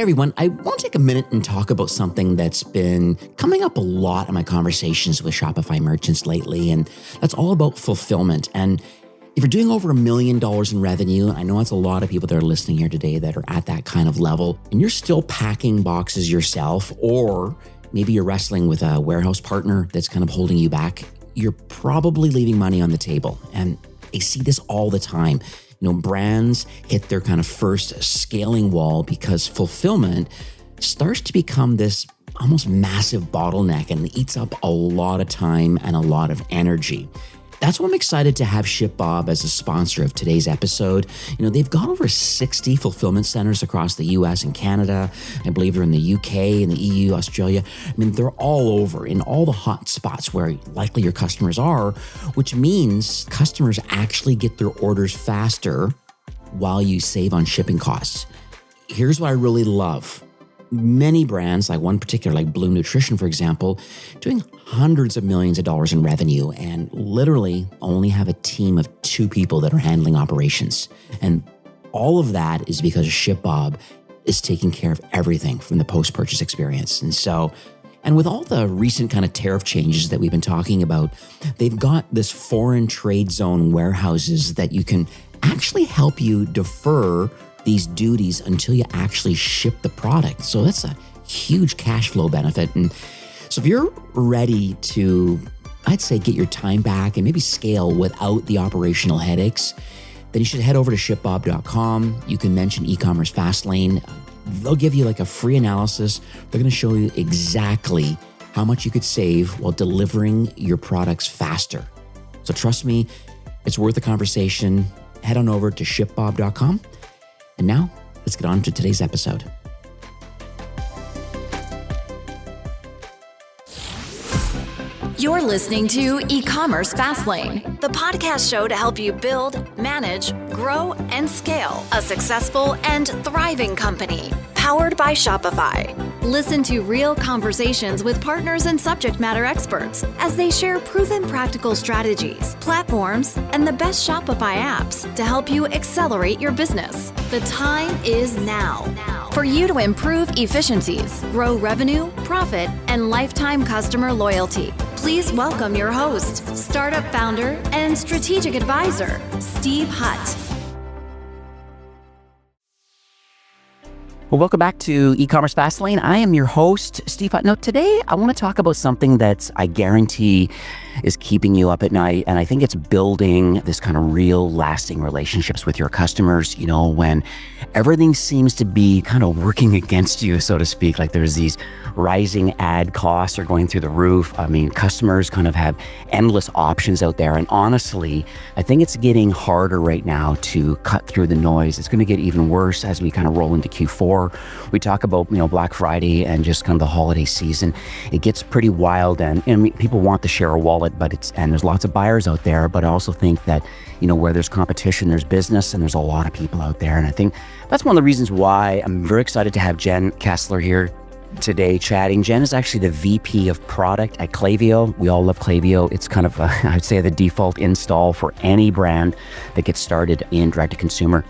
Hey everyone, I want to take a minute and talk about something that's been coming up a lot in my conversations with Shopify merchants lately, and that's all about fulfillment. And if you're doing over $1 million in revenue, I know that's a lot of people that are listening here today that are at that kind of level, and you're still packing boxes yourself, or maybe you're wrestling with a warehouse partner that's kind of holding you back, you're probably leaving money on the table. And I see this all the time. Brands hit their kind of first scaling wall because fulfillment starts to become this almost massive bottleneck and eats up a lot of time and a lot of energy. That's why I'm excited to have ShipBob as a sponsor of today's episode. They've got over 60 fulfillment centers across the US and Canada. I believe they're in the UK and the EU, Australia. They're all over in all the hot spots where likely your customers are, which means customers actually get their orders faster while you save on shipping costs. Here's what I really love. Many brands, like one particular, like Bloom Nutrition, for example, doing hundreds of millions of dollars in revenue and literally only have a team of 2 people that are handling operations. And all of that is because ShipBob is taking care of everything from the post-purchase experience. And with all the recent kind of tariff changes that we've been talking about, they've got this foreign trade zone warehouses that you can actually help you defer these duties until you actually ship the product. So that's a huge cash flow benefit. And so if you're ready to, I'd say, get your time back and maybe scale without the operational headaches, then you should head over to shipbob.com. You can mention e-commerce Fastlane. They'll give you like a free analysis. They're going to show you exactly how much you could save while delivering your products faster. So trust me, it's worth the conversation. Head on over to shipbob.com. And now, let's get on to today's episode. You're listening to E-commerce Fastlane, the podcast show to help you build, manage, grow, and scale a successful and thriving company, powered by Shopify. Listen to real conversations with partners and subject matter experts as they share proven practical strategies, platforms, and the best Shopify apps to help you accelerate your business. The time is now for you to improve efficiencies, grow revenue, profit, and lifetime customer loyalty. Please welcome your host, startup founder, and strategic advisor, Steve Hutt. Well, welcome back to E-commerce Fastlane. I am your host, Steve Hutt. Now, today I want to talk about something that I guarantee is keeping you up at night, and I think it's building this kind of real lasting relationships with your customers, when everything seems to be kind of working against you, so to speak, like there's these rising ad costs are going through the roof. Customers kind of have endless options out there. And honestly, I think it's getting harder right now to cut through the noise. It's going to get even worse as we kind of roll into Q4. We talk about, Black Friday and just kind of the holiday season. It gets pretty wild and people want to share a wallet, and there's lots of buyers out there. But I also think that, where there's competition, there's business, and there's a lot of people out there. And I think that's one of the reasons why I'm very excited to have Jen Kessler here today chatting. Jen is actually the VP of product at Klaviyo. We all love Klaviyo. It's kind of, I'd say, the default install for any brand that gets started in direct to consumer.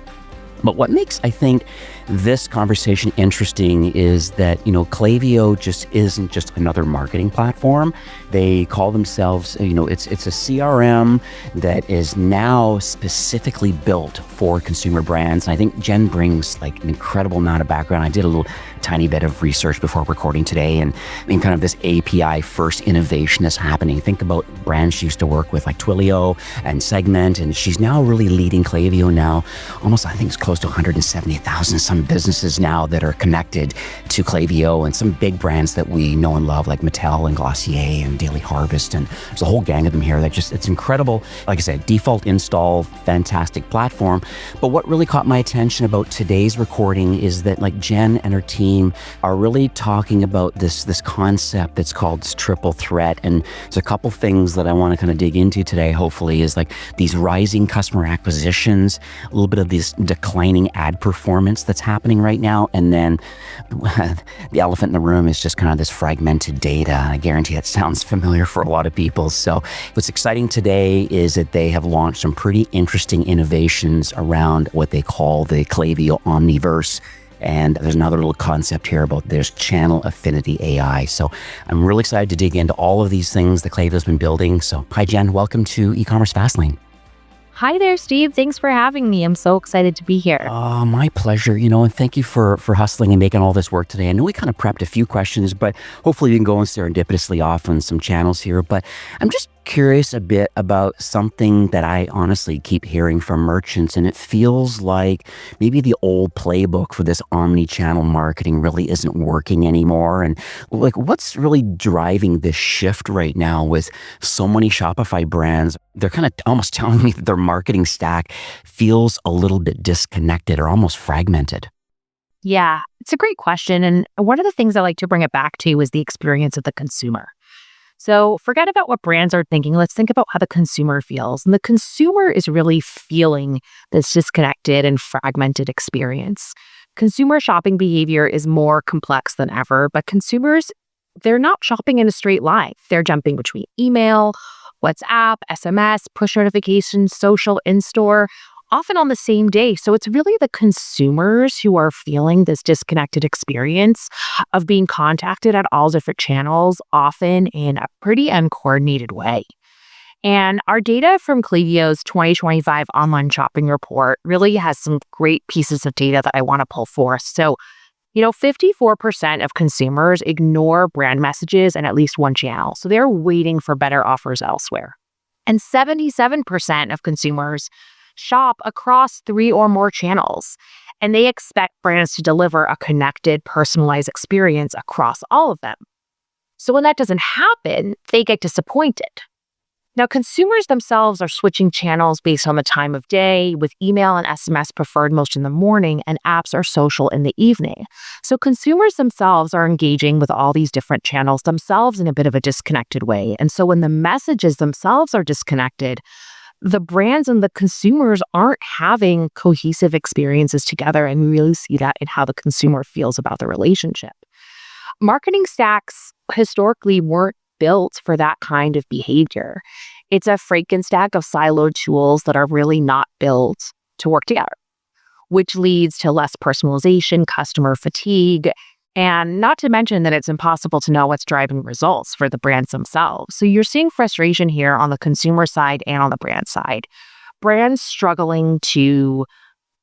But what makes, I think, this conversation interesting is that, Klaviyo just isn't just another marketing platform. They call themselves, it's a CRM that is now specifically built for consumer brands. And I think Jen brings like an incredible amount of background. I did a little tiny bit of research before recording today, and kind of this API first innovation is happening. Think about brands she used to work with like Twilio and Segment, and she's now really leading Klaviyo now. Almost, I think it's close to 170,000 some businesses now that are connected to Klaviyo, and some big brands that we know and love like Mattel and Glossier and Daily Harvest, and there's a whole gang of them here that it's incredible. Like I said, default install, fantastic platform. But what really caught my attention about today's recording is that like Jen and her team are really talking about this concept that's called triple threat. And there's a couple things that I want to kind of dig into today, hopefully, is like these rising customer acquisitions, a little bit of this declining ad performance that's happening right now. And then the elephant in the room is just kind of this fragmented data. I guarantee that sounds familiar for a lot of people. So what's exciting today is that they have launched some pretty interesting innovations around what they call the Klaviyo Omniverse. And there's another little concept here about there's Channel Affinity AI. So I'm really excited to dig into all of these things that Klaviyo's been building. So hi, Jen. Welcome to E-commerce Fastlane. Hi there, Steve. Thanks for having me. I'm so excited to be here. My pleasure. And thank you for hustling and making all this work today. I know we kind of prepped a few questions, but hopefully we can go in serendipitously off on some channels here. But I'm just curious a bit about something that I honestly keep hearing from merchants, and it feels like maybe the old playbook for this omni-channel marketing really isn't working anymore. And like, what's really driving this shift right now with so many Shopify brands? They're kind of almost telling me that their marketing stack feels a little bit disconnected or almost fragmented. Yeah, it's a great question. And one of the things I like to bring it back to is the experience of the consumer. So forget about what brands are thinking. Let's think about how the consumer feels. And the consumer is really feeling this disconnected and fragmented experience. Consumer shopping behavior is more complex than ever, but consumers, they're not shopping in a straight line. They're jumping between email, WhatsApp, SMS, push notifications, social, in-store, often on the same day. So it's really the consumers who are feeling this disconnected experience of being contacted at all different channels, often in a pretty uncoordinated way. And our data from Klaviyo's 2025 online shopping report really has some great pieces of data that I want to pull forth. So, 54% of consumers ignore brand messages in at least one channel. So they're waiting for better offers elsewhere. And 77% of consumers shop across 3 or more channels, and they expect brands to deliver a connected, personalized experience across all of them. So when that doesn't happen, they get disappointed. Now, consumers themselves are switching channels based on the time of day, with email and SMS preferred most in the morning, and apps or social in the evening. So consumers themselves are engaging with all these different channels themselves in a bit of a disconnected way. And so when the messages themselves are disconnected, the brands and the consumers aren't having cohesive experiences together, and we really see that in how the consumer feels about the relationship. Marketing stacks historically weren't built for that kind of behavior. It's a Frankenstack of siloed tools that are really not built to work together, which leads to less personalization, customer fatigue, and not to mention that it's impossible to know what's driving results for the brands themselves. So you're seeing frustration here on the consumer side and on the brand side. Brands struggling to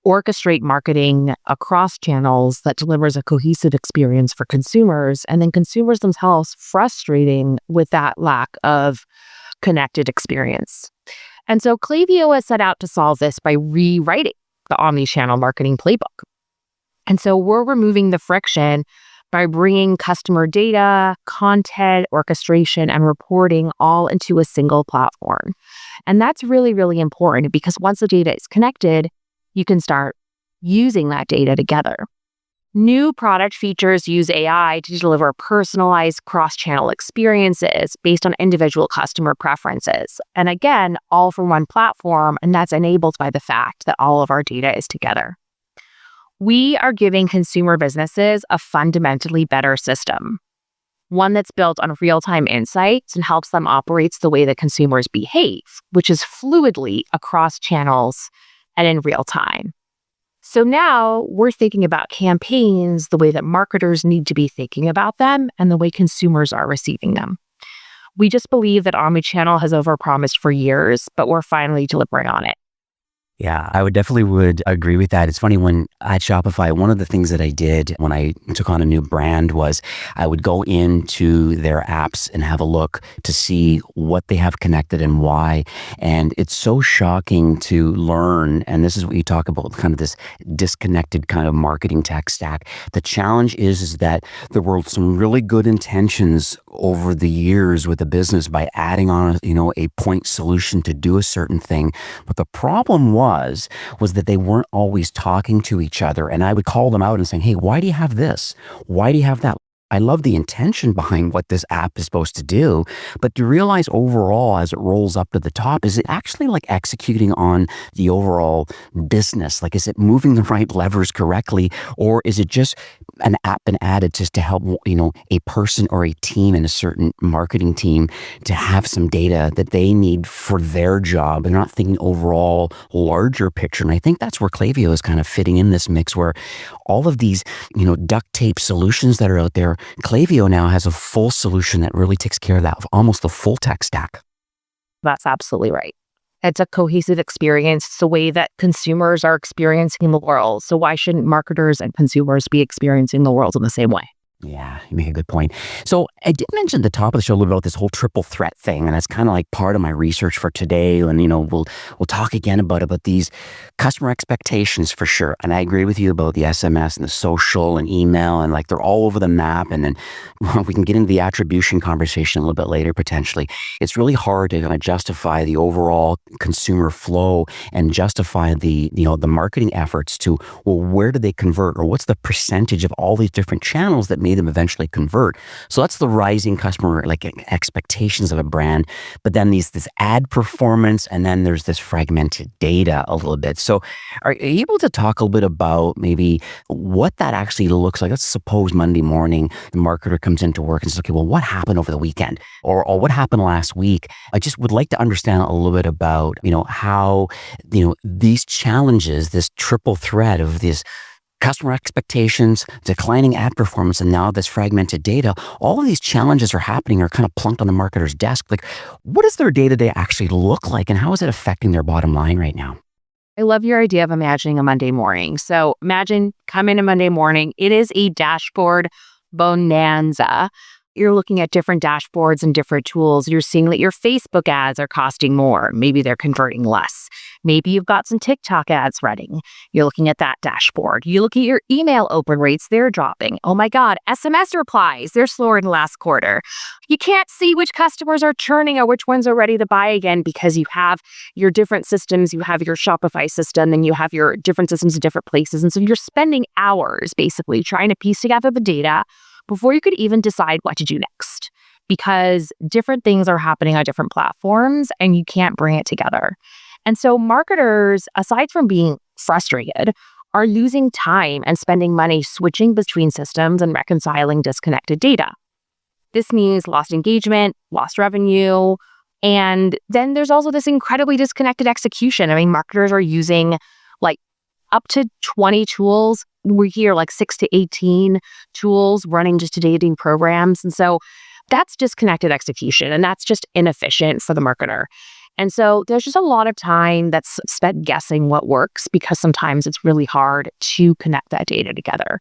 orchestrate marketing across channels that delivers a cohesive experience for consumers, and then consumers themselves frustrating with that lack of connected experience. And so Klaviyo has set out to solve this by rewriting the omni-channel marketing playbook. And so we're removing the friction by bringing customer data, content, orchestration, and reporting all into a single platform. And that's really, really important because once the data is connected, you can start using that data together. New product features use AI to deliver personalized cross-channel experiences based on individual customer preferences. And again, all from one platform, and that's enabled by the fact that all of our data is together. We are giving consumer businesses a fundamentally better system, one that's built on real-time insights and helps them operate the way that consumers behave, which is fluidly across channels and in real time. So now we're thinking about campaigns the way that marketers need to be thinking about them and the way consumers are receiving them. We just believe that omnichannel has overpromised for years, but we're finally delivering on it. Yeah, I would agree with that. It's funny, when at Shopify, one of the things that I did when I took on a new brand was I would go into their apps and have a look to see what they have connected and why. And it's so shocking to learn, and this is what you talk about, kind of this disconnected kind of marketing tech stack. The challenge is that there were some really good intentions over the years with the business by adding on a point solution to do a certain thing. But the problem was that they weren't always talking to each other. And I would call them out and saying, hey, why do you have this? Why do you have that? I love the intention behind what this app is supposed to do, but to realize overall as it rolls up to the top, is it actually like executing on the overall business? Like, is it moving the right levers correctly? Or is it just an app been added just to help, a person or a team in a certain marketing team to have some data that they need for their job and not thinking overall larger picture? And I think that's where Klaviyo is kind of fitting in this mix where all of these, duct tape solutions that are out there, Klaviyo now has a full solution that really takes care of that, almost the full tech stack. That's absolutely right. It's a cohesive experience. It's the way that consumers are experiencing the world. So why shouldn't marketers and consumers be experiencing the world in the same way? Yeah, you make a good point. So I did mention at the top of the show a little bit about this whole triple threat thing, and that's kind of like part of my research for today. And we'll talk again about these customer expectations for sure. And I agree with you about the SMS and the social and email, and like they're all over the map. And then we can get into the attribution conversation a little bit later potentially. It's really hard to kind of justify the overall consumer flow and justify the the marketing efforts to, well, where do they convert, or what's the percentage of all these different channels that made them eventually convert? So that's the rising customer expectations of a brand. But then this ad performance, and then there's this fragmented data a little bit. So are you able to talk a little bit about maybe what that actually looks like? Let's suppose Monday morning, the marketer comes into work and says, okay, well, what happened over the weekend? Or what happened last week? I just would like to understand a little bit about, how, these challenges, this triple threat of this customer expectations, declining ad performance, and now this fragmented data, all of these challenges are happening, are kind of plunked on the marketer's desk. Like, what does their day-to-day actually look like, and how is it affecting their bottom line right now? I love your idea of imagining a Monday morning. So imagine come in a Monday morning. It is a dashboard bonanza. You're looking at different dashboards and different tools. You're seeing that your Facebook ads are costing more. Maybe they're converting less. Maybe you've got some TikTok ads running. You're looking at that dashboard. You look at your email open rates, they're dropping. Oh my God, SMS replies, they're slower than last quarter. You can't see which customers are churning or which ones are ready to buy again because you have your different systems. You have your Shopify system, and you have your different systems in different places. And so you're spending hours basically trying to piece together the data before you could even decide what to do next, because different things are happening on different platforms and you can't bring it together. And so marketers, aside from being frustrated, are losing time and spending money switching between systems and reconciling disconnected data. This means lost engagement, lost revenue, and then there's also this incredibly disconnected execution. I mean, marketers are using like up to 20 tools. We hear like 6 to 18 tools running just dating programs. And so that's disconnected execution, and that's just inefficient for the marketer. And so there's just a lot of time that's spent guessing what works, because sometimes it's really hard to connect that data together.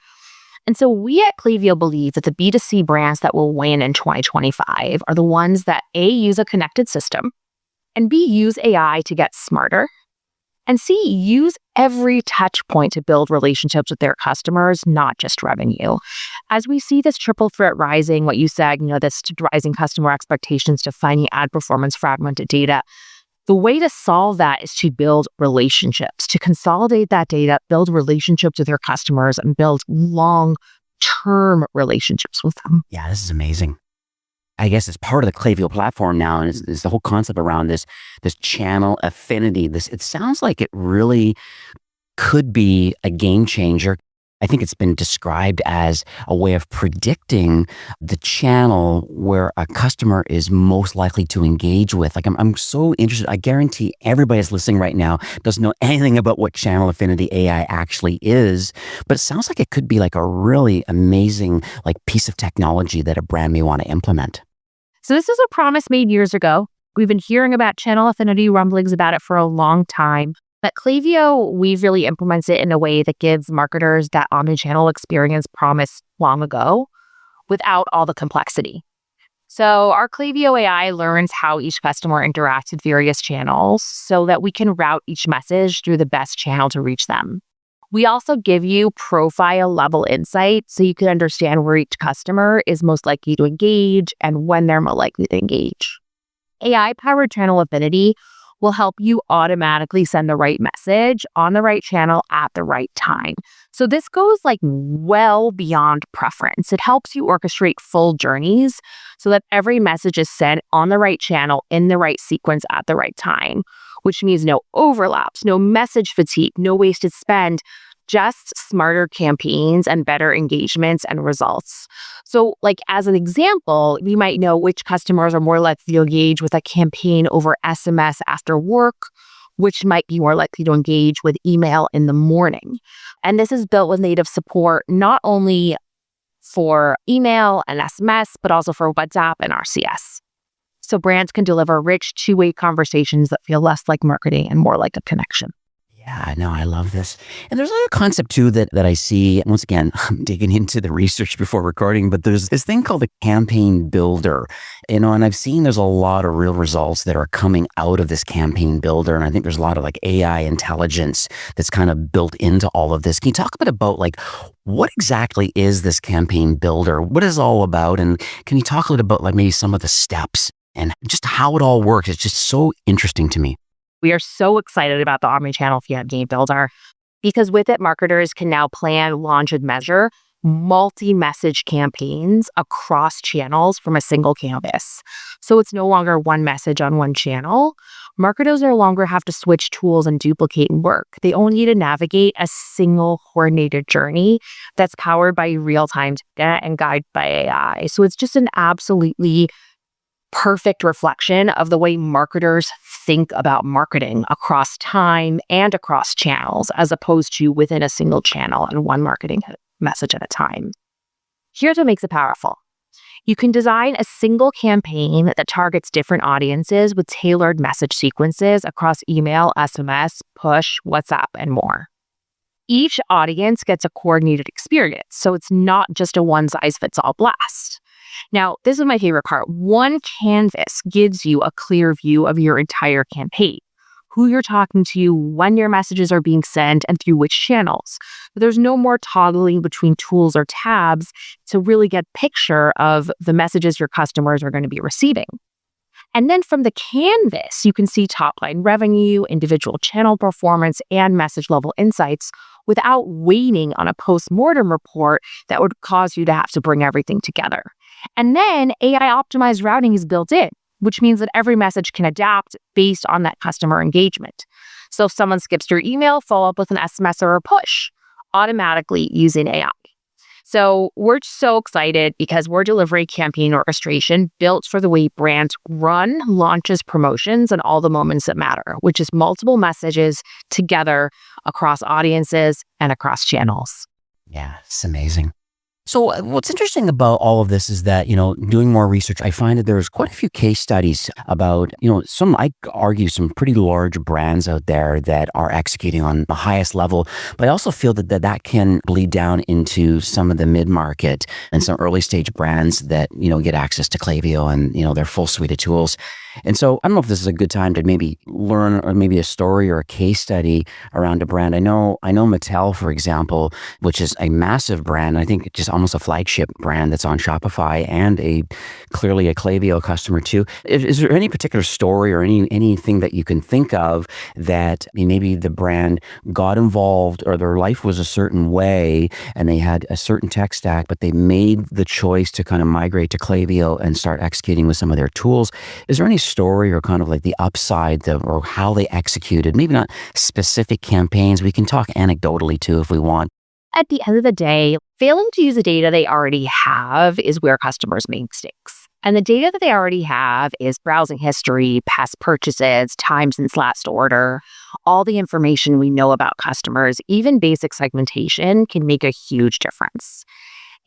And so we at Klaviyo believe that the B2C brands that will win in 2025 are the ones that A, use a connected system, and B, use AI to get smarter, and C, use every touch point to build relationships with their customers, not just revenue. As we see this triple threat rising, what you said, this rising customer expectations, defining ad performance, fragmented data, the way to solve that is to build relationships, to consolidate that data, build relationships with your customers, and build long-term relationships with them. Yeah, this is amazing. I guess it's part of the Klaviyo platform now, and it's the whole concept around this channel affinity. It sounds like it really could be a game changer. I think it's been described as a way of predicting the channel where a customer is most likely to engage with. Like, I'm so interested. I guarantee everybody that's listening right now doesn't know anything about what Channel Affinity AI actually is, but it sounds like it could be like a really amazing piece of technology that a brand may want to implement. So this is a promise made years ago. We've been hearing about Channel Affinity, rumblings about it for a long time. But Klaviyo, we've really implemented it in a way that gives marketers that omnichannel experience promised long ago without all the complexity. So our Klaviyo AI learns how each customer interacts with various channels so that we can route each message through the best channel to reach them. We also give you profile level insight so you can understand where each customer is most likely to engage and when they're more likely to engage. AI-powered Channel Affinity will help you automatically send the right message on the right channel at the right time. So this goes like well beyond preference. It helps you orchestrate full journeys so that every message is sent on the right channel in the right sequence at the right time, which means no overlaps, no message fatigue, no wasted spend, just smarter campaigns and better engagements and results. So like as an example, we might know which customers are more likely to engage with a campaign over SMS after work, which might be more likely to engage with email in the morning. And this is built with native support, not only for email and SMS, but also for WhatsApp and RCS. So brands can deliver rich two-way conversations that feel less like marketing and more like a connection. Yeah, no, I love this. And there's another concept too that I see. Once again, I'm digging into the research before recording, but there's this thing called a campaign builder. And I've seen there's a lot of real results that are coming out of this campaign builder. And I think there's a lot of like AI intelligence that's kind of built into all of this. Can you talk a bit about like what exactly is this campaign builder? What is it all about? And can you talk a little about like maybe some of the steps and just how it all works? It's just so interesting to me. We are so excited about the omnichannel campaign builder because with it, marketers can now plan, launch, and measure multi-message campaigns across channels from a single canvas. So it's no longer one message on one channel. Marketers no longer have to switch tools and duplicate work. They only need to navigate a single coordinated journey that's powered by real-time data and guided by AI. So it's just an absolutely perfect reflection of the way marketers think about marketing across time and across channels, as opposed to within a single channel and one marketing message at a time. Here's what makes it powerful. You can design a single campaign that targets different audiences with tailored message sequences across email, SMS, push, WhatsApp, and more. Each audience gets a coordinated experience, so it's not just a one-size-fits-all blast. Now, this is my favorite part. One canvas gives you a clear view of your entire campaign, who you're talking to, when your messages are being sent, and through which channels. There's no more toggling between tools or tabs to really get a picture of the messages your customers are going to be receiving. And then from the canvas, you can see top-line revenue, individual channel performance, and message-level insights without waiting on a post-mortem report that would cause you to have to bring everything together. And then AI-optimized routing is built in, which means that every message can adapt based on that customer engagement. So if someone skips your email, follow up with an SMS or a push automatically using AI. So we're so excited because we're delivering campaign orchestration built for the way brands run, launches, promotions, and all the moments that matter, which is multiple messages together across audiences and across channels. Yeah, it's amazing. So what's interesting about all of this is that, doing more research, I find that there's quite a few case studies about, I argue some pretty large brands out there that are executing on the highest level. But I also feel that can bleed down into some of the mid-market and some early stage brands that, get access to Klaviyo and, their full suite of tools. And so I don't know if this is a good time to maybe learn or maybe a story or a case study around a brand. I know Mattel, for example, which is a massive brand. I think just almost a flagship brand that's on Shopify and clearly a Klaviyo customer too. Is there any particular story or anything that you can think of that maybe the brand got involved or their life was a certain way and they had a certain tech stack, but they made the choice to kind of migrate to Klaviyo and start executing with some of their tools? Is there any story or kind of like the upside or how they executed, maybe not specific campaigns? We can talk anecdotally too if we want. At the end of the day, failing to use the data they already have is where customers make mistakes. And the data that they already have is browsing history, past purchases, time since last order, all the information we know about customers. Even basic segmentation can make a huge difference.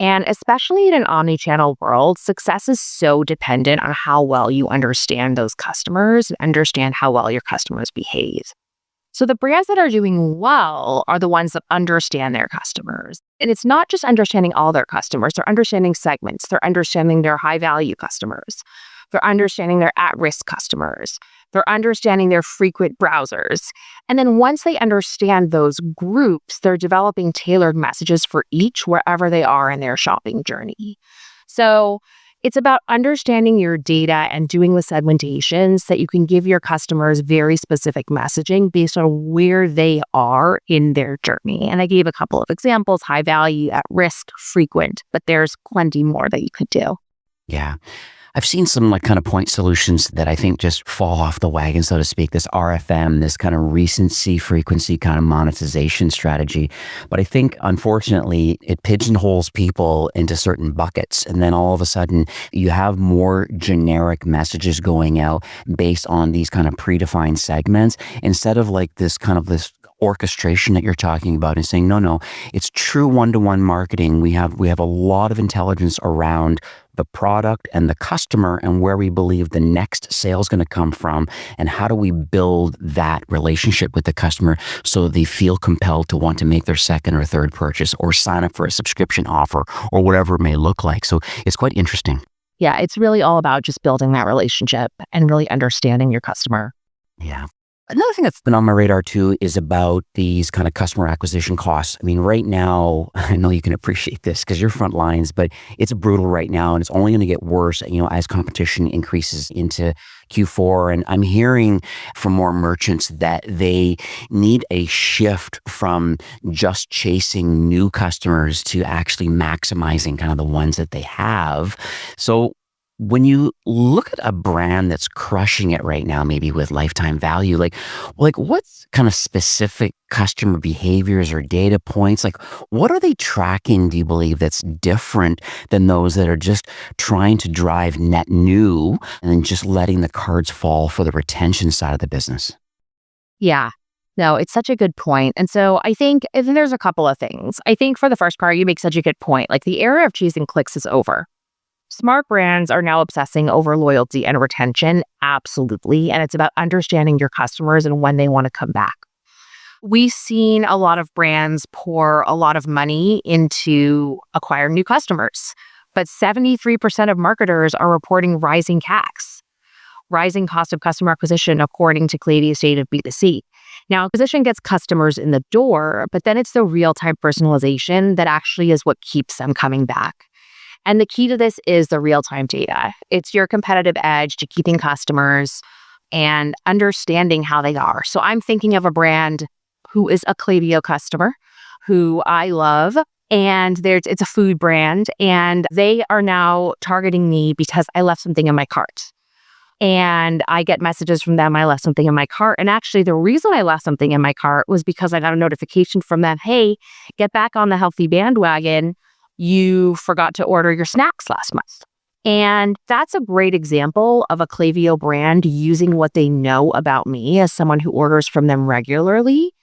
And especially in an omnichannel world, success is so dependent on how well you understand those customers and understand how well your customers behave. So the brands that are doing well are the ones that understand their customers. And it's not just understanding all their customers. They're understanding segments. They're understanding their high-value customers. They're understanding their at-risk customers. They're understanding their frequent browsers. And then once they understand those groups, they're developing tailored messages for each wherever they are in their shopping journey. So It's about understanding your data and doing the segmentations that you can give your customers very specific messaging based on where they are in their journey. And I gave a couple of examples: high value, at risk, frequent, but there's plenty more that you could do. Yeah. I've seen some kind of point solutions that I think just fall off the wagon, so to speak, this RFM, this kind of recency, frequency kind of monetization strategy. But I think, unfortunately, it pigeonholes people into certain buckets. And then all of a sudden, you have more generic messages going out based on these kind of predefined segments instead of this orchestration that you're talking about and saying, no, it's true one-to-one marketing. We have a lot of intelligence around the product and the customer and where we believe the next sale is going to come from, and how do we build that relationship with the customer so they feel compelled to want to make their second or third purchase or sign up for a subscription offer or whatever it may look like. So it's quite interesting. Yeah, it's really all about just building that relationship and really understanding your customer. Yeah. Another thing that's been on my radar too is about these kind of customer acquisition costs. I mean, right now, I know you can appreciate this because you're front lines, but it's brutal right now and it's only going to get worse, as competition increases into Q4. And I'm hearing from more merchants that they need a shift from just chasing new customers to actually maximizing kind of the ones that they have. So when you look at a brand that's crushing it right now, maybe with lifetime value, like what's kind of specific customer behaviors or data points? Like, what are they tracking, do you believe, that's different than those that are just trying to drive net new and then just letting the cards fall for the retention side of the business? Yeah. No, it's such a good point. And so I think there's a couple of things. I think for the first part, you make such a good point. Like, the era of chasing clicks is over. Smart brands are now obsessing over loyalty and retention, absolutely. And it's about understanding your customers and when they want to come back. We've seen a lot of brands pour a lot of money into acquiring new customers, but 73% of marketers are reporting rising CACs, rising cost of customer acquisition, according to Klaviyo's State of B2C. Now, acquisition gets customers in the door, but then it's the real-time personalization that actually is what keeps them coming back. And the key to this is the real-time data. It's your competitive edge to keeping customers and understanding how they are. So I'm thinking of a brand who is a Klaviyo customer, who I love, and it's a food brand, and they are now targeting me because I left something in my cart. And I get messages from them, I left something in my cart. And actually, the reason I left something in my cart was because I got a notification from them, hey, get back on the healthy bandwagon. You forgot to order your snacks last month. And that's a great example of a Klaviyo brand using what they know about me as someone who orders from them regularly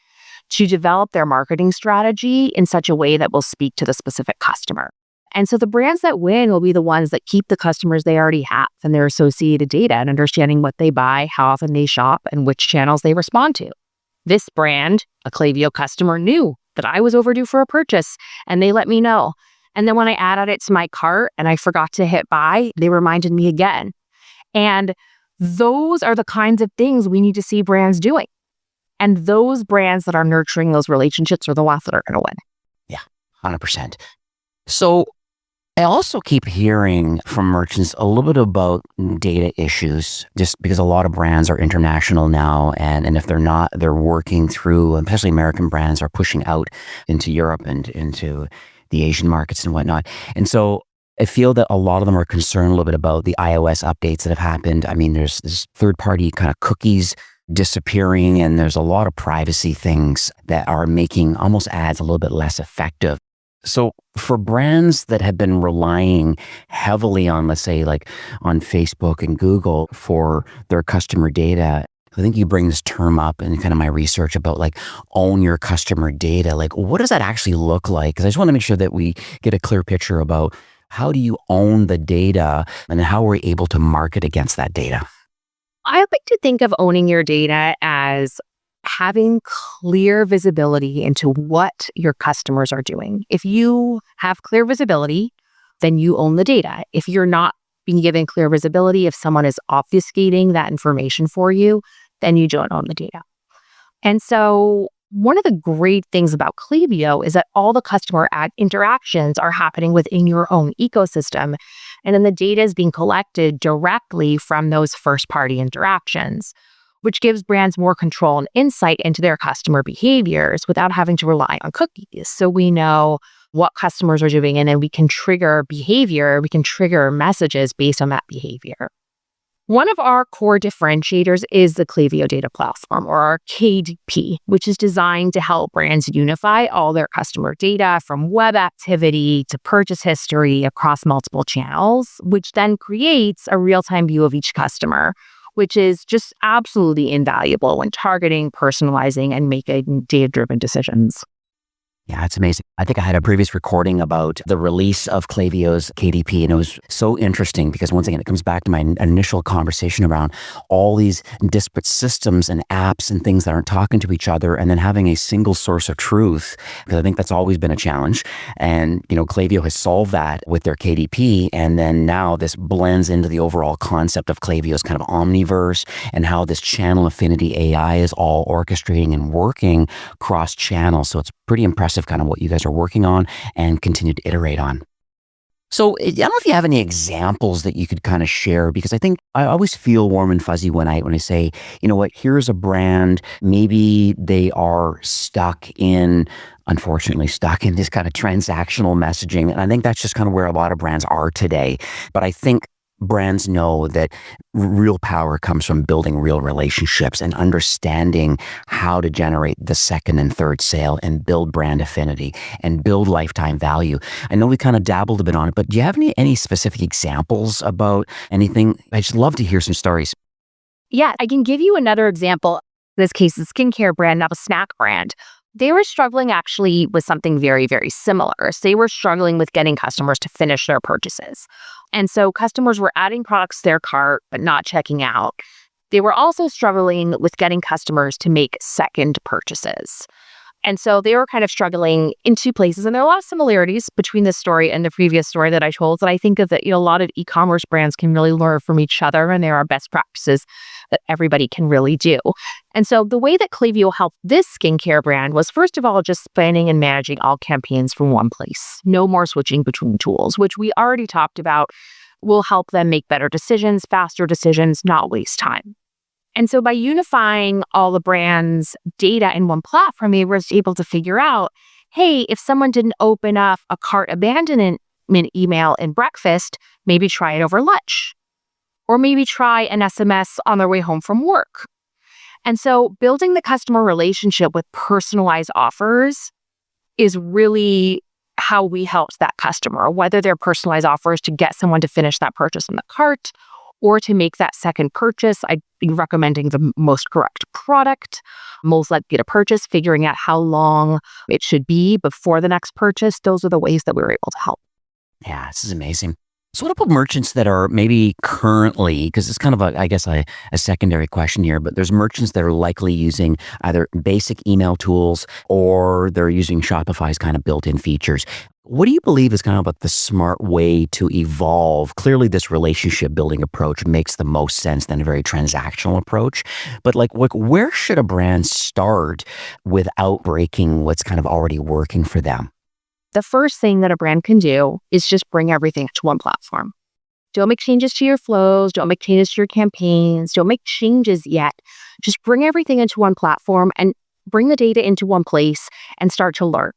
to develop their marketing strategy in such a way that will speak to the specific customer. And so the brands that win will be the ones that keep the customers they already have and their associated data and understanding what they buy, how often they shop, and which channels they respond to. This brand, a Klaviyo customer, knew that I was overdue for a purchase, and they let me know. And then when I added it to my cart and I forgot to hit buy, they reminded me again. And those are the kinds of things we need to see brands doing. And those brands that are nurturing those relationships are the ones that are going to win. Yeah, 100%. So I also keep hearing from merchants a little bit about data issues, just because a lot of brands are international now. And if they're not, they're working through, especially American brands are pushing out into Europe and into the Asian markets and whatnot. And so I feel that a lot of them are concerned a little bit about the iOS updates that have happened. I mean, there's this third-party kind of cookies disappearing, and there's a lot of privacy things that are making almost ads a little bit less effective. So for brands that have been relying heavily on, let's say, like on Facebook and Google for their customer data, I think you bring this term up in kind of my research about like own your customer data. Like, what does that actually look like? Because I just want to make sure that we get a clear picture about how do you own the data and how we're able to market against that data. I like to think of owning your data as having clear visibility into what your customers are doing. If you have clear visibility, then you own the data. If you're not being given clear visibility, if someone is obfuscating that information for you, then you don't own the data. And so One of the great things about Klaviyo is that all the customer interactions are happening within your own ecosystem. And then the data is being collected directly from those first-party interactions, which gives brands more control and insight into their customer behaviors without having to rely on cookies. So we know what customers are doing, and then we can trigger behavior, we can trigger messages based on that behavior. One of our core differentiators is the Klaviyo Data Platform, or our KDP, which is designed to help brands unify all their customer data from web activity to purchase history across multiple channels, which then creates a real-time view of each customer, which is just absolutely invaluable when targeting, personalizing, and making data-driven decisions. Yeah, it's amazing. I think I had a previous recording about the release of Klaviyo's KDP, and it was so interesting because, once again, it comes back to my initial conversation around all these disparate systems and apps and things that aren't talking to each other, and then having a single source of truth, because I think that's always been a challenge. And, Klaviyo has solved that with their KDP, and then now this blends into the overall concept of Klaviyo's kind of omniverse and how this Channel Affinity AI is all orchestrating and working cross-channel. So it's pretty impressive kind of what you guys are working on and continue to iterate on. So I don't know if you have any examples that you could kind of share, because I think I always feel warm and fuzzy when I say, here's a brand, maybe they are unfortunately stuck in this kind of transactional messaging. And I think that's just kind of where a lot of brands are today. But I think brands know that real power comes from building real relationships and understanding how to generate the second and third sale and build brand affinity and build lifetime value. I know we kind of dabbled a bit on it, but do you have any specific examples about anything? I'd just love to hear some stories. Yeah, I can give you another example. In this case, a skincare brand, not a snack brand. They were struggling actually with something very, very similar. So they were struggling with getting customers to finish their purchases. And so customers were adding products to their cart, but not checking out. They were also struggling with getting customers to make second purchases. And so they were kind of struggling in two places. And there are a lot of similarities between this story and the previous story that I told. And I think that a lot of e-commerce brands can really learn from each other, and there are best practices that everybody can really do. And so the way that Klaviyo helped this skincare brand was, first of all, just planning and managing all campaigns from one place. No more switching between tools, which we already talked about will help them make better decisions, faster decisions, not waste time. And so by unifying all the brand's data in one platform, they were able to figure out, hey, if someone didn't open up a cart abandonment email in breakfast, maybe try it over lunch. Or maybe try an SMS on their way home from work. And so building the customer relationship with personalized offers is really how we helped that customer, whether they're personalized offers to get someone to finish that purchase in the cart, or to make that second purchase. I'd be recommending the most correct product, most likely to purchase, figuring out how long it should be before the next purchase. Those are the ways that we were able to help. Yeah, this is amazing. So what about merchants that are maybe currently, because it's kind of a secondary question here, but there's merchants that are likely using either basic email tools or they're using Shopify's kind of built-in features. What do you believe is kind of the smart way to evolve? Clearly, this relationship building approach makes the most sense than a very transactional approach. But where should a brand start without breaking what's kind of already working for them? The first thing that a brand can do is just bring everything to one platform. Don't make changes to your flows. Don't make changes to your campaigns. Don't make changes yet. Just bring everything into one platform and bring the data into one place and start to learn.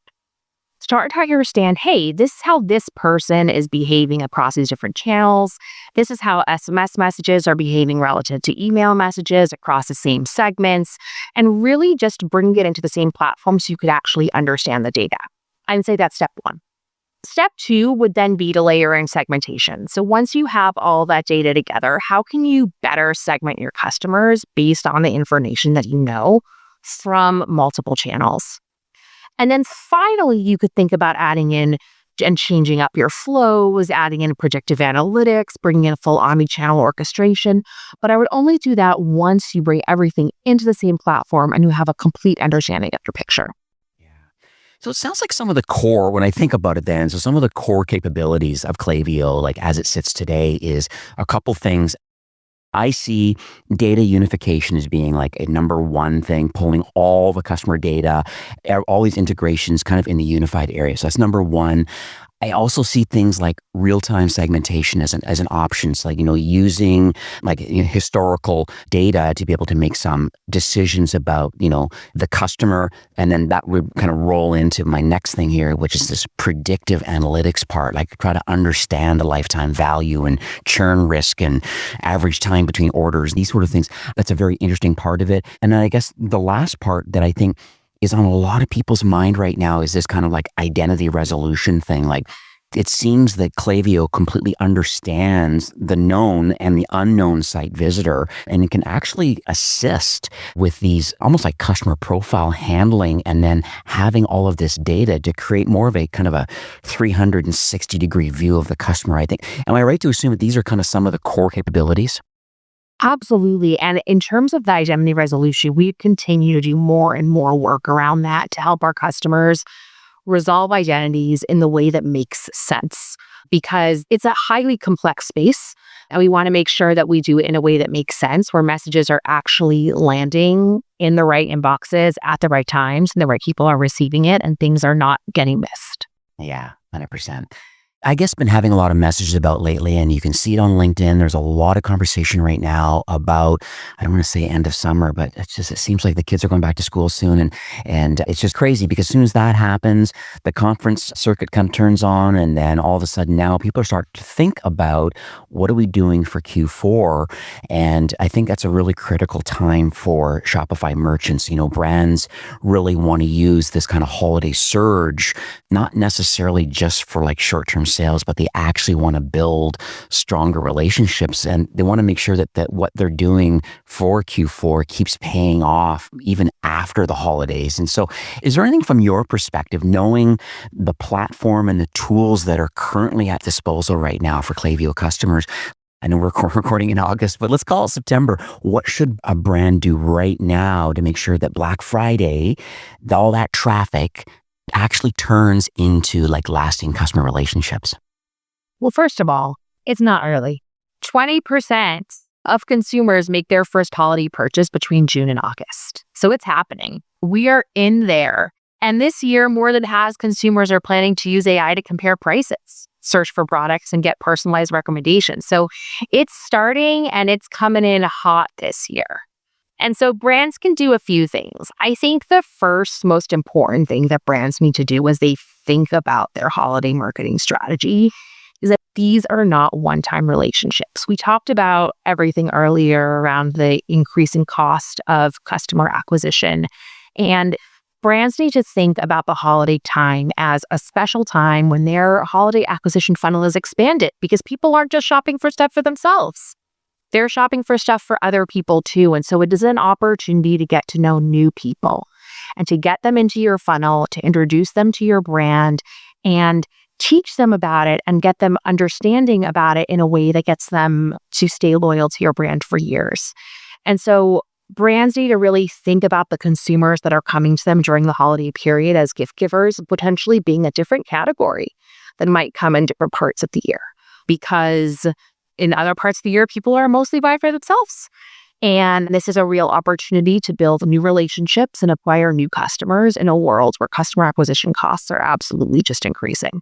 Start to understand, hey, this is how this person is behaving across these different channels. This is how SMS messages are behaving relative to email messages across the same segments, and really just bring it into the same platform so you could actually understand the data. I'd say that's step one. Step two would then be to layer in segmentation. So once you have all that data together, how can you better segment your customers based on the information that you know from multiple channels? And then finally, you could think about adding in and changing up your flows, adding in predictive analytics, bringing in full omnichannel orchestration. But I would only do that once you bring everything into the same platform and you have a complete understanding of your picture. So it sounds like some of the core, when I think about it then, so some of the core capabilities of Klaviyo, as it sits today, is a couple things. I see data unification as being like a number one thing, pulling all the customer data, all these integrations kind of in the unified area. So that's number one. I also see things like real-time segmentation as an option. So like, using like historical data to be able to make some decisions about, the customer. And then that would kind of roll into my next thing here, which is this predictive analytics part, like try to understand the lifetime value and churn risk and average time between orders, these sort of things. That's a very interesting part of it. And then I guess the last part that I think is on a lot of people's mind right now is this kind of like identity resolution thing. Like it seems that Klaviyo completely understands the known and the unknown site visitor, and it can actually assist with these almost like customer profile handling and then having all of this data to create more of a kind of a 360-degree view of the customer, I think. Am I right to assume that these are kind of some of the core capabilities? Absolutely. And in terms of the identity resolution, we continue to do more and more work around that to help our customers resolve identities in the way that makes sense, because it's a highly complex space. And we want to make sure that we do it in a way that makes sense, where messages are actually landing in the right inboxes at the right times and the right people are receiving it and things are not getting missed. Yeah, 100%. I guess been having a lot of messages about lately, and you can see it on LinkedIn. There's a lot of conversation right now about, I don't want to say end of summer, but it seems like the kids are going back to school soon. And it's just crazy because as soon as that happens, the conference circuit kind of turns on. And then all of a sudden now people are starting to think about what are we doing for Q4? And I think that's a really critical time for Shopify merchants. Brands really want to use this kind of holiday surge, not necessarily just for like short-term sales, but they actually want to build stronger relationships, and they want to make sure that what they're doing for Q4 keeps paying off even after the holidays. And so is there anything from your perspective, knowing the platform and the tools that are currently at disposal right now for Klaviyo customers? I know we're recording in August, but let's call it September. What should a brand do right now to make sure that Black Friday, all that traffic actually turns into like lasting customer relationships? Well, first of all, it's not early. 20% of consumers make their first holiday purchase between June and August. So it's happening. We are in there. And this year, more than half consumers are planning to use AI to compare prices, search for products, and get personalized recommendations. So it's starting and it's coming in hot this year. And so brands can do a few things. I think the first most important thing that brands need to do as they think about their holiday marketing strategy is that these are not one-time relationships. We talked about everything earlier around the increasing cost of customer acquisition. And brands need to think about the holiday time as a special time when their holiday acquisition funnel is expanded, because people aren't just shopping for stuff for themselves. They're shopping for stuff for other people too. And so it is an opportunity to get to know new people and to get them into your funnel, to introduce them to your brand and teach them about it and get them understanding about it in a way that gets them to stay loyal to your brand for years. And so brands need to really think about the consumers that are coming to them during the holiday period as gift givers, potentially being a different category that might come in different parts of the year, because in other parts of the year, people are mostly buying for themselves. And this is a real opportunity to build new relationships and acquire new customers in a world where customer acquisition costs are absolutely just increasing.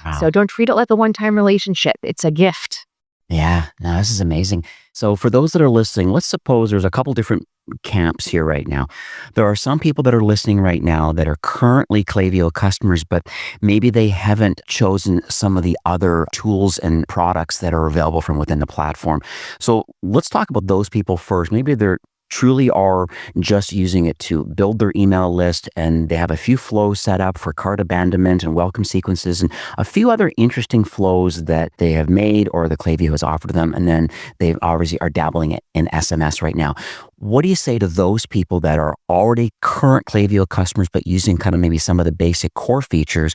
Wow. So don't treat it like a one-time relationship. It's a gift. Yeah, no, this is amazing. So for those that are listening, let's suppose there's a couple different camps here right now. There are some people that are listening right now that are currently Klaviyo customers, but maybe they haven't chosen some of the other tools and products that are available from within the platform. So let's talk about those people first. Maybe they're truly are just using it to build their email list, and they have a few flows set up for cart abandonment and welcome sequences and a few other interesting flows that they have made or the Klaviyo has offered them. And then they obviously are dabbling in SMS right now. What do you say to those people that are already current Klaviyo customers, but using kind of maybe some of the basic core features?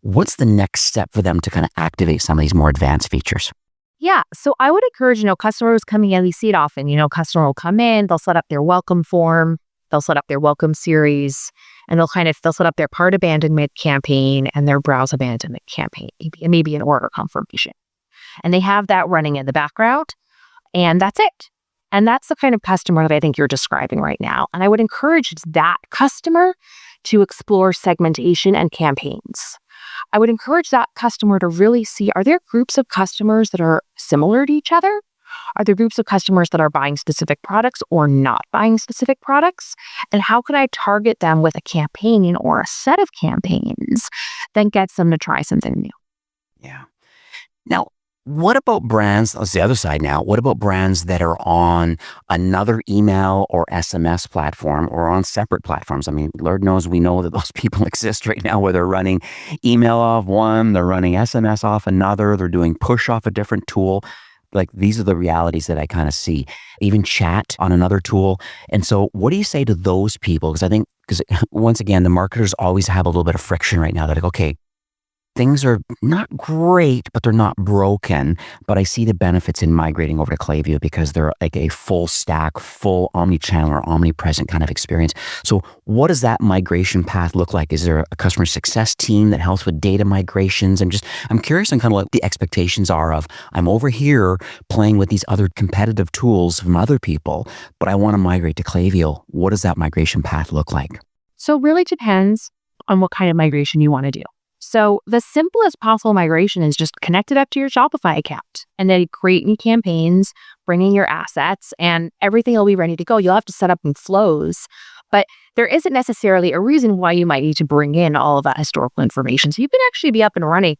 What's the next step for them to kind of activate some of these more advanced features? Yeah. So I would encourage, customers coming in, we see it often, customer will come in, they'll set up their welcome form, they'll set up their welcome series, and they'll set up their cart abandonment campaign and their browse abandonment campaign, maybe an order confirmation. And they have that running in the background, and that's it. And that's the kind of customer that I think you're describing right now. And I would encourage that customer to explore segmentation and campaigns. I would encourage that customer to really see, are there groups of customers that are similar to each other? Are there groups of customers that are buying specific products or not buying specific products? And how can I target them with a campaign or a set of campaigns that gets them to try something new? Yeah. Now, what about brands? Let's the other side now. What about brands that are on another email or SMS platform or on separate platforms? I mean, Lord knows we know that those people exist right now where they're running email off one, they're running SMS off another, they're doing push off a different tool. Like these are the realities that I kind of see. Even chat on another tool. And so what do you say to those people? Because once again, the marketers always have a little bit of friction right now. They're like, okay, things are not great, but they're not broken. But I see the benefits in migrating over to Klaviyo because they're like a full stack, full omni-channel or omnipresent kind of experience. So what does that migration path look like? Is there a customer success team that helps with data migrations? I'm curious on kind of what the expectations are of, I'm over here playing with these other competitive tools from other people, but I want to migrate to Klaviyo. What does that migration path look like? So it really depends on what kind of migration you want to do. So the simplest possible migration is just connect it up to your Shopify account and then create new campaigns, bring in your assets, and everything will be ready to go. You'll have to set up in flows, but there isn't necessarily a reason why you might need to bring in all of that historical information. So you can actually be up and running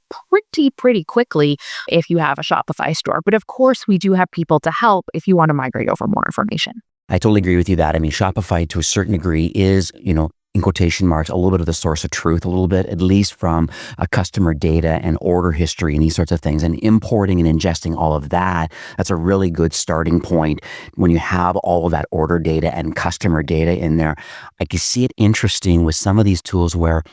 pretty quickly if you have a Shopify store. But of course, we do have people to help if you want to migrate over more information. I totally agree with you that. I mean, Shopify to a certain degree is, in quotation marks, a little bit of the source of truth, a little bit, at least from customer data and order history and these sorts of things. And importing and ingesting all of that, that's a really good starting point when you have all of that order data and customer data in there. I can see it interesting with some of these tools where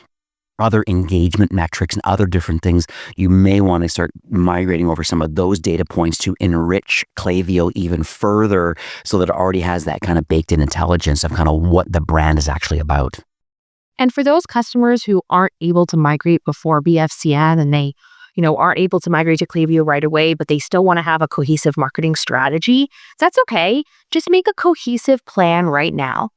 other engagement metrics and other different things, you may want to start migrating over some of those data points to enrich Klaviyo even further so that it already has that kind of baked in intelligence of kind of what the brand is actually about. And for those customers who aren't able to migrate before BFCN and they, aren't able to migrate to Klaviyo right away, but they still want to have a cohesive marketing strategy, that's okay. Just make a cohesive plan right now.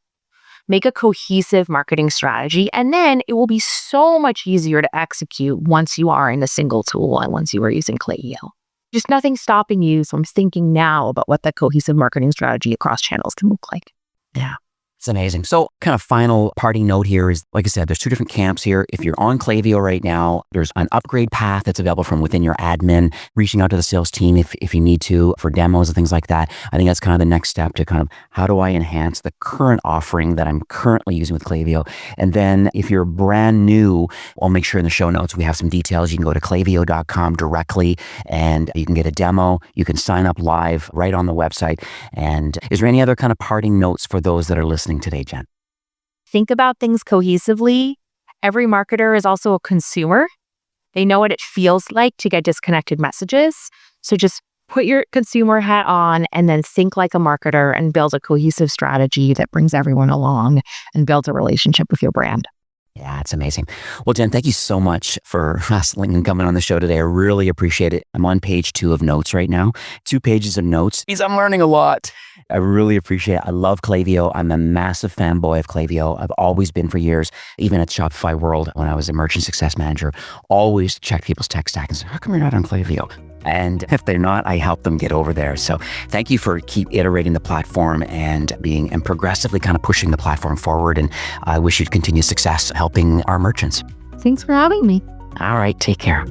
Make a cohesive marketing strategy, and then it will be so much easier to execute once you are in a single tool and once you are using Klaviyo. Just nothing stopping you from thinking now about what that cohesive marketing strategy across channels can look like. Yeah. It's amazing. So kind of final parting note here is, like I said, there's two different camps here. If you're on Klaviyo right now, there's an upgrade path that's available from within your admin, reaching out to the sales team if you need to for demos and things like that. I think that's kind of the next step to kind of how do I enhance the current offering that I'm currently using with Klaviyo. And then if you're brand new, I'll make sure in the show notes we have some details. You can go to klaviyo.com directly and you can get a demo. You can sign up live right on the website. And is there any other kind of parting notes for those that are listening today, Jen? Think about things cohesively. Every marketer is also a consumer. They know what it feels like to get disconnected messages. So just put your consumer hat on and then think like a marketer and build a cohesive strategy that brings everyone along and builds a relationship with your brand. Yeah, it's amazing. Well, Jen, thank you so much for wrestling and coming on the show today. I really appreciate it. I'm on page 2 of notes right now. 2 pages of notes means I'm learning a lot. I really appreciate it. I love Klaviyo. I'm a massive fanboy of Klaviyo. I've always been for years, even at Shopify World when I was a merchant success manager, always check people's tech stack and say, how come you're not on Klaviyo? And if they're not, I help them get over there. So thank you for keep iterating the platform and progressively kind of pushing the platform forward. And I wish you continued success helping our merchants. Thanks for having me. All right, take care.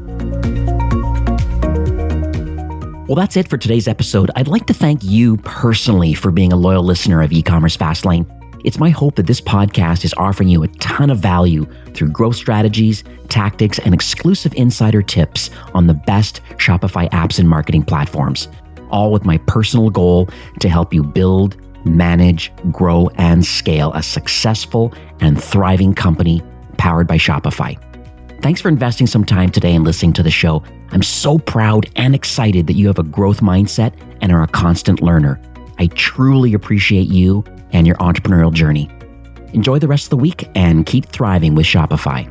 Well, that's it for today's episode. I'd like to thank you personally for being a loyal listener of E-commerce Fastlane. It's my hope that this podcast is offering you a ton of value through growth strategies, tactics, and exclusive insider tips on the best Shopify apps and marketing platforms, all with my personal goal to help you build, manage, grow, and scale a successful and thriving company powered by Shopify. Thanks for investing some time today and listening to the show. I'm so proud and excited that you have a growth mindset and are a constant learner. I truly appreciate you and your entrepreneurial journey. Enjoy the rest of the week and keep thriving with Shopify.